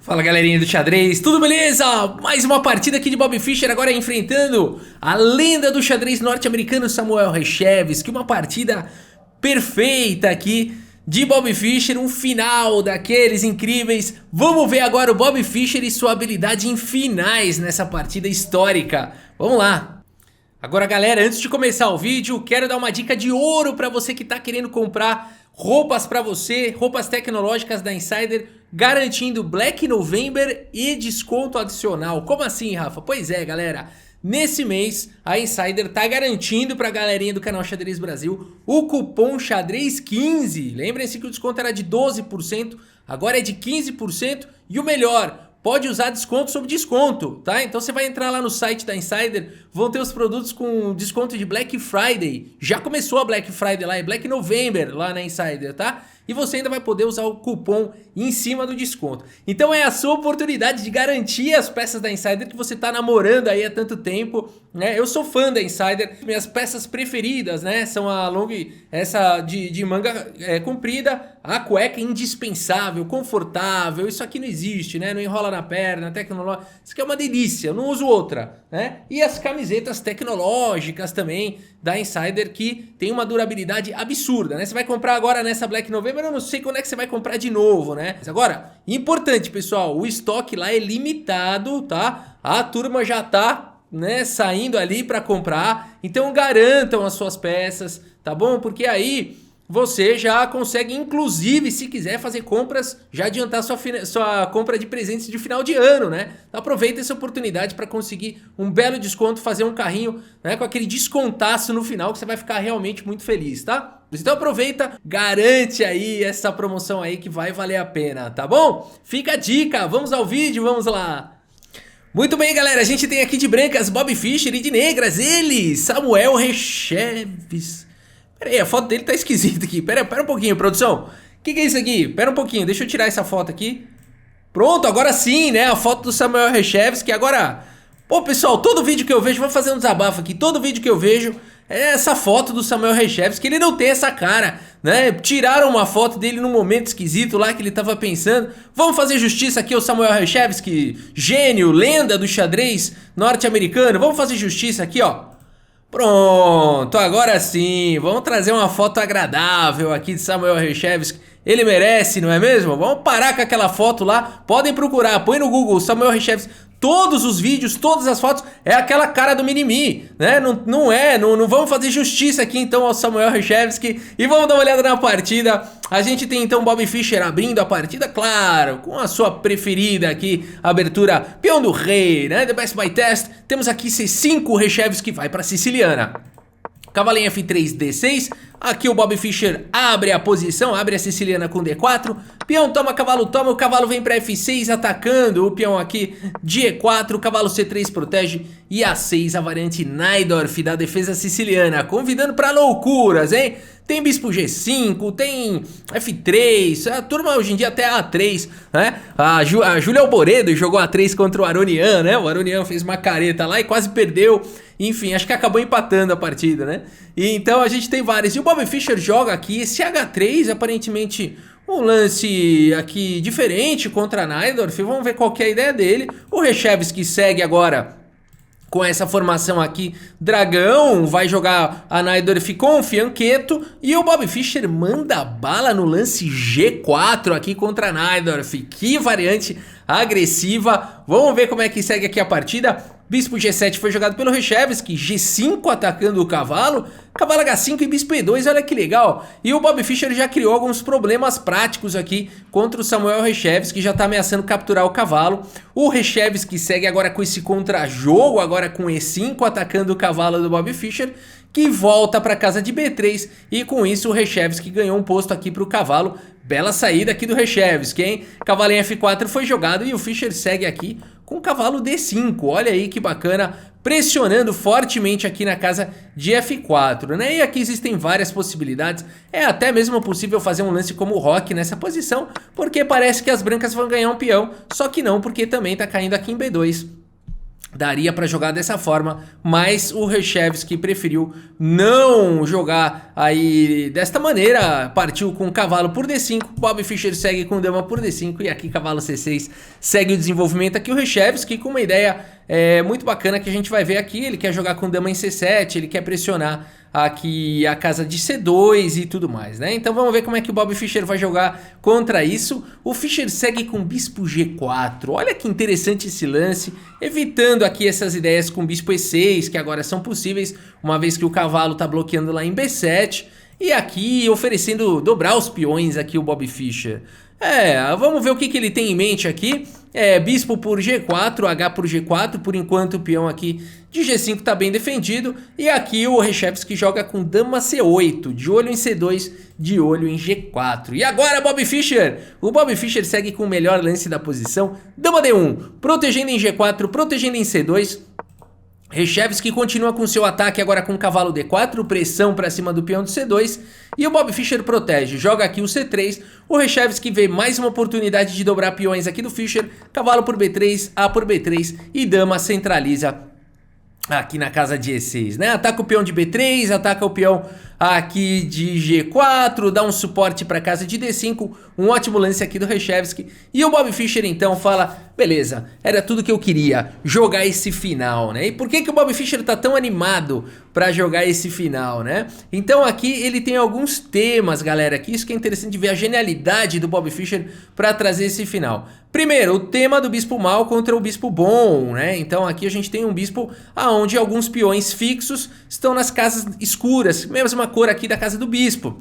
Fala galerinha do xadrez, tudo beleza? Mais uma partida aqui de Bobby Fischer, agora enfrentando a lenda do xadrez norte-americano Samuel Reshevsky. Uma partida perfeita aqui de Bobby Fischer, um final daqueles incríveis. Vamos ver agora o Bobby Fischer e sua habilidade em finais nessa partida histórica. Vamos lá! Agora galera, antes de começar o vídeo, quero dar uma dica de ouro para você que está querendo comprar roupas para você, roupas tecnológicas da Insider, garantindo Black November e desconto adicional. Como assim, Rafa? Pois é, galera. Nesse mês, a Insider tá garantindo pra galerinha do canal Xadrez Brasil o cupom XADREZ15. Lembrem-se que o desconto era de 12%, agora é de 15%. E o melhor, pode usar desconto sobre desconto, tá? Então você vai entrar lá no site da Insider, vão ter os produtos com desconto de Black Friday. Já começou a Black Friday lá, é Black November lá na Insider, tá? E você ainda vai poder usar o cupom em cima do desconto. Então é a sua oportunidade de garantir as peças da Insider que você tá namorando aí há tanto tempo, né? Eu sou fã da Insider, minhas peças preferidas, né? São a long, essa de manga comprida, a cueca indispensável, confortável, isso aqui não existe, né? Não enrola na perna, tecnológica, isso aqui é uma delícia, eu não uso outra, né? E as camisetas tecnológicas também da Insider que tem uma durabilidade absurda, né? Você vai comprar agora nessa Black November, eu não sei quando é que você vai comprar de novo, né? Mas agora, importante pessoal, o estoque lá é limitado, tá? A turma já tá, né, saindo ali para comprar, então garantam as suas peças, tá bom? Porque aí você já consegue, inclusive, se quiser fazer compras, já adiantar sua compra de presentes de final de ano, né? Então aproveita essa oportunidade para conseguir um belo desconto, fazer um carrinho, né, com aquele descontaço no final que você vai ficar realmente muito feliz, tá? Então aproveita, garante aí essa promoção aí que vai valer a pena, tá bom? Fica a dica, vamos ao vídeo, vamos lá! Muito bem, galera, a gente tem aqui de brancas Bobby Fischer e de negras ele, Samuel Reshevsky. Pera aí, a foto dele tá esquisita aqui. Pera um pouquinho, produção. O que é isso aqui? Pera um pouquinho, deixa eu tirar essa foto aqui. Pronto, agora sim, né? A foto do Samuel Reshevsky. Agora, pô, pessoal, todo vídeo que eu vejo, vou fazer um desabafo aqui. Todo vídeo que eu vejo é essa foto do Samuel Reshevsky. Ele não tem essa cara, né? Tiraram uma foto dele num momento esquisito lá que ele tava pensando. Vamos fazer justiça aqui ao Samuel Reshevsky, gênio, lenda do xadrez norte-americano. Vamos fazer justiça aqui, ó. Pronto, agora sim, vamos trazer uma foto agradável aqui de Samuel Reshevsky. Ele merece, não é mesmo? Vamos parar com aquela foto lá, podem procurar, põe no Google Samuel Reshevsky. Todos os vídeos, todas as fotos, é aquela cara do Minimi, né? Não vamos fazer justiça aqui então ao Samuel Reshevsky. E vamos dar uma olhada na partida. A gente tem então Bobby Fischer abrindo a partida, claro, com a sua preferida aqui, abertura peão do rei, né? The Best by Test. Temos aqui C5, Reshevsky vai para Siciliana. Cavalinho F3, D6, aqui o Bobby Fischer abre a posição, abre a Siciliana com D4, peão toma, o cavalo vem para F6 atacando o peão aqui de E4, o cavalo C3 protege e A6 a variante Najdorf da defesa siciliana, convidando para loucuras, hein? Tem bispo G5, tem F3, a turma hoje em dia até A3, né? A Júlia Alboredo jogou A3 contra o Aronian, né? O Aronian fez uma careta lá e quase perdeu. Enfim, acho que acabou empatando a partida, né? E então a gente tem várias. E o Bobby Fischer joga aqui esse H3, aparentemente um lance aqui diferente contra a Najdorf. Vamos ver qual que é a ideia dele. O Reshevsky segue agora com essa formação aqui, dragão, vai jogar a Najdorf com o fianqueto e o Bobby Fischer manda bala no lance G4 aqui contra a Najdorf. Que variante agressiva. Vamos ver como é que segue aqui a partida. Bispo G7 foi jogado pelo Reshevsky, G5 atacando o cavalo, cavalo H5 e bispo E2, olha que legal. E o Bobby Fischer já criou alguns problemas práticos aqui contra o Samuel Reshevsky, já tá ameaçando capturar o cavalo. O Reshevsky segue agora com esse contra-jogo, agora com E5 atacando o cavalo do Bobby Fischer, que volta para casa de B3 e com isso o Reshevsky ganhou um posto aqui para o cavalo. Bela saída aqui do Reshevsky, hein? Cavalinho F4 foi jogado e o Fischer segue aqui com o cavalo D5. Olha aí que bacana, pressionando fortemente aqui na casa de F4, né? E aqui existem várias possibilidades. É até mesmo possível fazer um lance como o Roque nessa posição, porque parece que as brancas vão ganhar um peão, só que não, porque também tá caindo aqui em B2. daria para jogar dessa forma, mas o Reshevsky preferiu não jogar aí desta maneira, partiu com cavalo por D5, Bobby Fischer segue com dama por D5 e aqui cavalo C6 segue o desenvolvimento aqui o Reshevsky com uma ideia muito bacana que a gente vai ver aqui, ele quer jogar com dama em C7, ele quer pressionar aqui a casa de C2 e tudo mais, né? Então vamos ver como é que o Bobby Fischer vai jogar contra isso. O Fischer segue com bispo G4, olha que interessante esse lance, evitando aqui essas ideias com bispo E6, que agora são possíveis, uma vez que o cavalo tá bloqueando lá em B7, e aqui oferecendo dobrar os peões aqui o Bobby Fischer. Vamos ver o que ele tem em mente aqui. Bispo por G4, H por G4, por enquanto o peão aqui de G5 tá bem defendido. E aqui o Reshevsky joga com dama C8, de olho em C2, de olho em G4. E agora Bobby Fischer! O Bobby Fischer segue com o melhor lance da posição, dama D1, protegendo em G4, protegendo em C2. Reshevsky continua com seu ataque agora com cavalo D4, pressão para cima do peão de C2 e o Bobby Fischer protege, joga aqui o C3, o Reshevsky vê mais uma oportunidade de dobrar peões aqui do Fischer, cavalo por B3, A por B3 e dama centraliza aqui na casa de E6, né? Ataca o peão de B3, ataca o peão aqui de G4, dá um suporte para a casa de D5, um ótimo lance aqui do Reshevsky. E o Bobby Fischer então fala, beleza, era tudo que eu queria, jogar esse final, né? E por que o Bobby Fischer tá tão animado para jogar esse final, né? Então aqui ele tem alguns temas, galera, que isso que é interessante ver a genialidade do Bobby Fischer para trazer esse final. Primeiro, o tema do bispo mau contra o bispo bom, né? Então aqui a gente tem um bispo aonde alguns peões fixos estão nas casas escuras, mesma cor aqui da casa do bispo.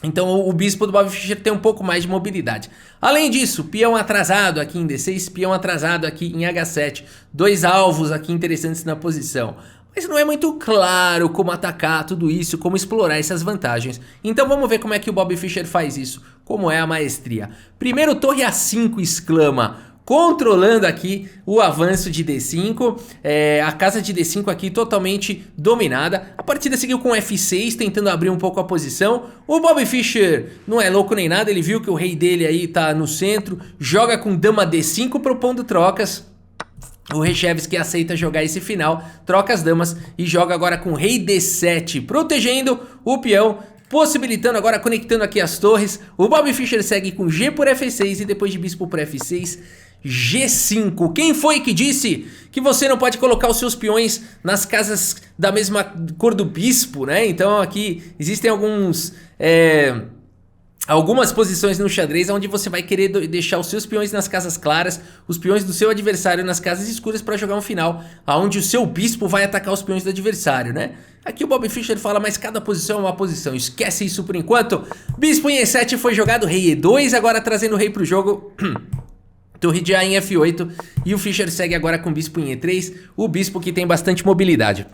Então o bispo do Bobby Fischer tem um pouco mais de mobilidade. Além disso, peão atrasado aqui em D6, peão atrasado aqui em H7. Dois alvos aqui interessantes na posição. Mas não é muito claro como atacar tudo isso, como explorar essas vantagens. Então vamos ver como é que o Bobby Fischer faz isso, como é a maestria. Primeiro torre A5 exclama, controlando aqui o avanço de D5, a casa de D5 aqui totalmente dominada. A partida seguiu com F6, tentando abrir um pouco a posição. O Bobby Fischer não é louco nem nada, ele viu que o rei dele aí tá no centro, joga com dama D5 propondo trocas. O Reshevsky aceita jogar esse final, troca as damas e joga agora com rei D7, protegendo o peão, possibilitando agora, conectando aqui as torres. O Bobby Fischer segue com G por F6 e depois de bispo por F6, G5. Quem foi que disse que você não pode colocar os seus peões nas casas da mesma cor do bispo, né? Então aqui existem algumas posições no xadrez onde você vai querer deixar os seus peões nas casas claras, os peões do seu adversário nas casas escuras para jogar um final, onde o seu bispo vai atacar os peões do adversário, né? Aqui o Bobby Fischer fala, mas cada posição é uma posição, esquece isso por enquanto. Bispo em E7 foi jogado, rei E2, agora trazendo o rei pro jogo. Torre de A em F8 e o Fischer segue agora com bispo em E3, o bispo que tem bastante mobilidade.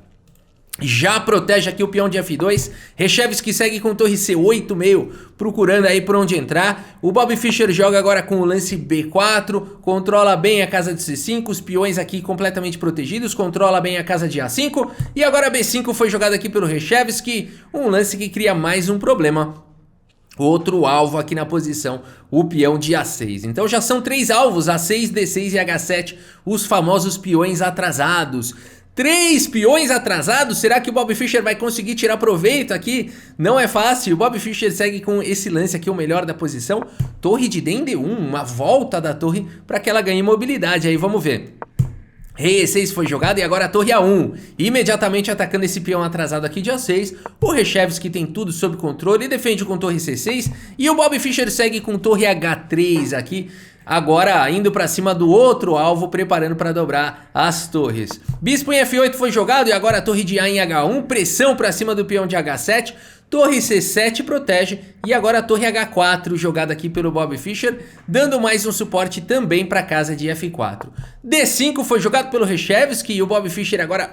Já protege aqui o peão de F2, Reshevsky segue com torre C8 meio, procurando aí por onde entrar. O Bobby Fischer joga agora com o lance B4, controla bem a casa de C5, os peões aqui completamente protegidos, controla bem a casa de A5. E agora B5 foi jogado aqui pelo Reshevsky, um lance que cria mais um problema. Outro alvo aqui na posição, o peão de A6. Então já são 3 alvos, A6, D6 e H7, os famosos peões atrasados. 3 peões atrasados, será que o Bobby Fischer vai conseguir tirar proveito aqui? Não é fácil, o Bobby Fischer segue com esse lance aqui, o melhor da posição. Torre de D em D1, uma volta da torre para que ela ganhe mobilidade, aí vamos ver. Rei E6 foi jogado e agora a torre A1, imediatamente atacando esse peão atrasado aqui de A6, o Reshevsky tem tudo sob controle e defende com torre C6, e o Bobby Fischer segue com torre H3 aqui, agora indo para cima do outro alvo, preparando para dobrar as torres. Bispo em F8 foi jogado e agora a torre de A em H1, pressão para cima do peão de H7, torre C7 protege e agora a torre H4 jogada aqui pelo Bobby Fischer, dando mais um suporte também para a casa de F4. D5 foi jogado pelo Reshevsky e o Bobby Fischer agora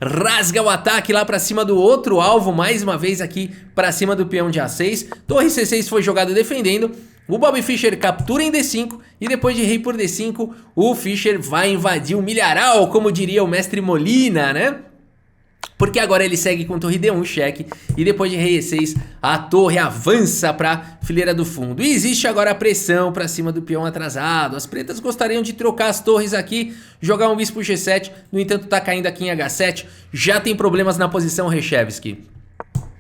rasga o ataque lá para cima do outro alvo, mais uma vez aqui para cima do peão de A6. Torre C6 foi jogado defendendo. O Bobby Fischer captura em D5 e depois de rei por D5, o Fischer vai invadir o milharal, como diria o mestre Molina, né? Porque agora ele segue com torre D1, cheque, e depois de rei E6, a torre avança para fileira do fundo. E existe agora a pressão para cima do peão atrasado. As pretas gostariam de trocar as torres aqui, jogar um bispo G7, no entanto tá caindo aqui em H7, já tem problemas na posição Reshevsky.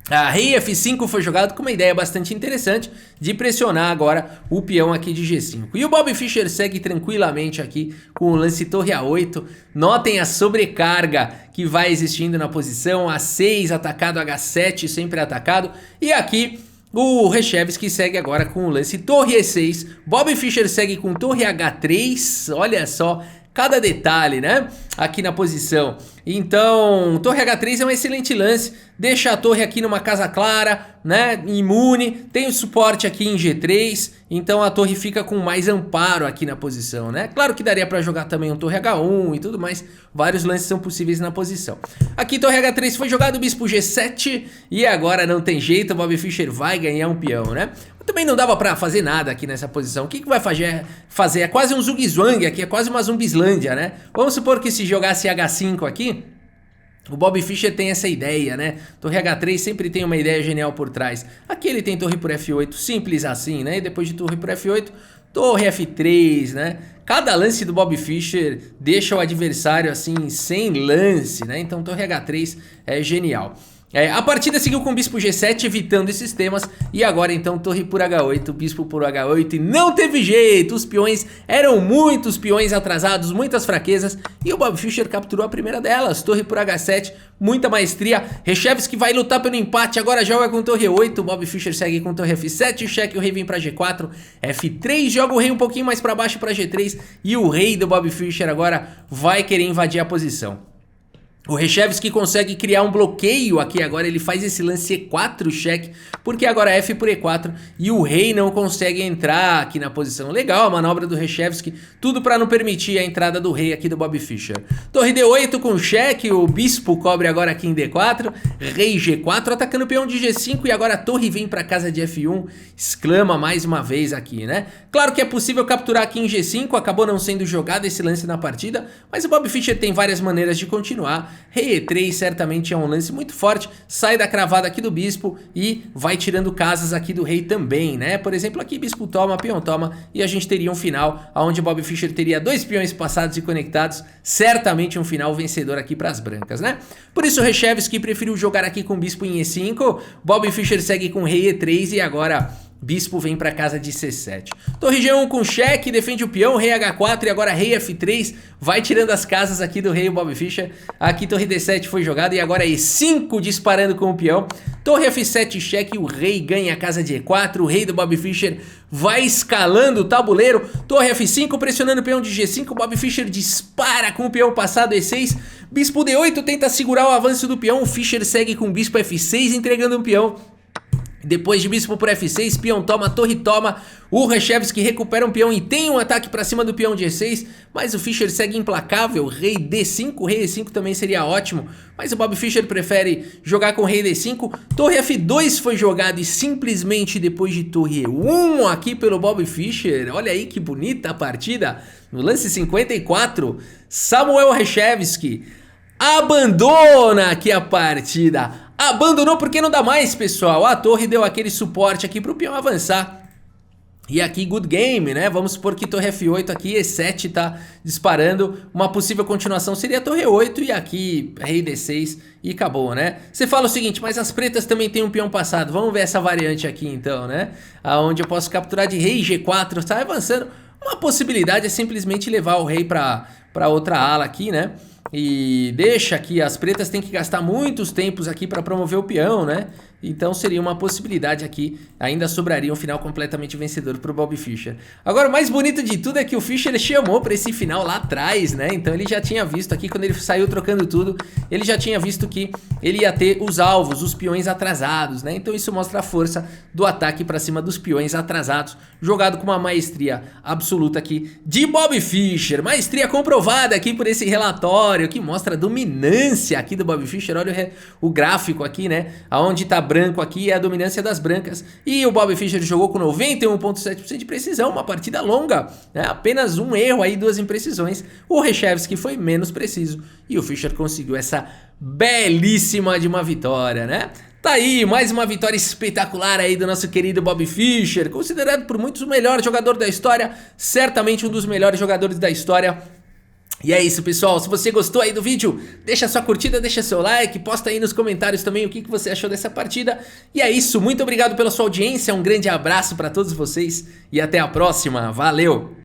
A rei F5 foi jogado com uma ideia bastante interessante de pressionar agora o peão aqui de G5. E o Bobby Fischer segue tranquilamente aqui com o lance torre A8. Notem a sobrecarga que vai existindo na posição. A6 atacado, H7 sempre atacado. E aqui o Reshevsky segue agora com o lance torre E6. Bobby Fischer segue com torre H3. Olha só cada detalhe, né? Aqui na posição. Então, torre H3 é um excelente lance. Deixa a torre aqui numa casa clara, né? Imune. Tem o suporte aqui em G3. Então a torre fica com mais amparo aqui na posição, né? Claro que daria pra jogar também um torre H1 e tudo mais. Vários lances são possíveis na posição. Aqui torre H3 foi jogado, bispo G7. E agora não tem jeito, o Bobby Fischer vai ganhar um peão, né? Também não dava pra fazer nada aqui nessa posição. O que vai fazer? É quase um Zugzwang aqui, é quase uma Zumbislândia, né? Vamos supor que se jogasse H5 aqui, o Bobby Fischer tem essa ideia, né? Torre H3 sempre tem uma ideia genial por trás. Aqui ele tem torre por F8, simples assim, né? E depois de torre por F8, torre F3, né? Cada lance do Bobby Fischer deixa o adversário assim, sem lance, né? Então torre H3 é genial. A partida seguiu com bispo G7, evitando esses temas. E agora então torre por H8, bispo por H8. E não teve jeito, os peões eram muitos peões atrasados, muitas fraquezas. E o Bobby Fischer capturou a primeira delas, torre por H7, muita maestria. Reshevsky vai lutar pelo empate, agora joga com torre 8. O Bobby Fischer segue com torre F7, cheque, o rei vem pra G4. F3, joga o rei um pouquinho mais pra baixo pra G3. E o rei do Bobby Fischer agora vai querer invadir a posição. O Reshevsky consegue criar um bloqueio aqui agora, ele faz esse lance E4 cheque, porque agora é F por E4 e o rei não consegue entrar aqui na posição. Legal a manobra do Reshevsky, tudo para não permitir a entrada do rei aqui do Bobby Fischer. Torre D8 com cheque, o bispo cobre agora aqui em D4, rei G4 atacando o peão de G5 e agora a torre vem para casa de F1, exclama mais uma vez aqui, né? Claro que é possível capturar aqui em G5, acabou não sendo jogado esse lance na partida, mas o Bobby Fischer tem várias maneiras de continuar. Rei E3 certamente é um lance muito forte, sai da cravada aqui do bispo e vai tirando casas aqui do rei também, né? Por exemplo, aqui bispo toma, peão toma e a gente teria um final onde Bobby Fischer teria dois peões passados e conectados, certamente um final vencedor aqui para as brancas, né? Por isso o Reshevsky preferiu jogar aqui com bispo em E5, Bobby Fischer segue com rei E3 e agora bispo vem para casa de C7. Torre G1 com cheque, defende o peão, rei H4 e agora rei F3, vai tirando as casas aqui do rei Bobby Fischer. Aqui torre D7 foi jogada e agora E5 disparando com o peão. Torre F7 cheque, o rei ganha a casa de E4, o rei do Bobby Fischer vai escalando o tabuleiro. Torre F5 pressionando o peão de G5, Bobby Fischer dispara com o peão passado E6. Bispo D8 tenta segurar o avanço do peão, o Fischer segue com bispo F6 entregando um peão. Depois de bispo por F6, peão toma, torre toma, o Reshevsky recupera um peão e tem um ataque para cima do peão de E6, mas o Fischer segue implacável, rei D5, rei E5 também seria ótimo, mas o Bobby Fischer prefere jogar com rei D5, torre F2 foi jogado e simplesmente depois de torre E1 aqui pelo Bobby Fischer, olha aí que bonita a partida, no lance 54, Samuel Reshevsky abandona aqui a partida. Abandonou porque não dá mais, pessoal. A torre deu aquele suporte aqui pro peão avançar. E aqui good game, né? Vamos supor que torre F8 aqui, E7 tá disparando. Uma possível continuação seria torre 8 e aqui rei D6 e acabou, né? Você fala o seguinte, mas as pretas também tem um peão passado. Vamos ver essa variante aqui então, né? Aonde eu posso capturar de rei G4, tá avançando. Uma possibilidade é simplesmente levar o rei pra outra ala aqui, né? E deixa que as pretas têm que gastar muitos tempos aqui para promover o peão, né? Então seria uma possibilidade aqui, ainda sobraria um final completamente vencedor para o Bobby Fischer. Agora o mais bonito de tudo é que o Fischer chamou para esse final lá atrás, né? Então ele já tinha visto aqui, quando ele saiu trocando tudo, ele já tinha visto que ele ia ter os alvos, os peões atrasados, né? Então isso mostra a força do ataque para cima dos peões atrasados, jogado com uma maestria absoluta aqui de Bobby Fischer. Maestria comprovada aqui por esse relatório, que mostra a dominância aqui do Bobby Fischer. Olha o gráfico aqui, né? Aonde tá branco aqui é a dominância das brancas. E o Bobby Fischer jogou com 91,7% de precisão, uma partida longa, né? Apenas um erro aí, duas imprecisões. O Reshevsky foi menos preciso e o Fischer conseguiu essa belíssima de uma vitória, né? Tá aí, mais uma vitória espetacular aí do nosso querido Bobby Fischer, considerado por muitos o melhor jogador da história, certamente um dos melhores jogadores da história. E é isso, pessoal, se você gostou aí do vídeo, deixa sua curtida, deixa seu like, posta aí nos comentários também o que você achou dessa partida. E é isso, muito obrigado pela sua audiência, um grande abraço pra todos vocês e até a próxima, valeu!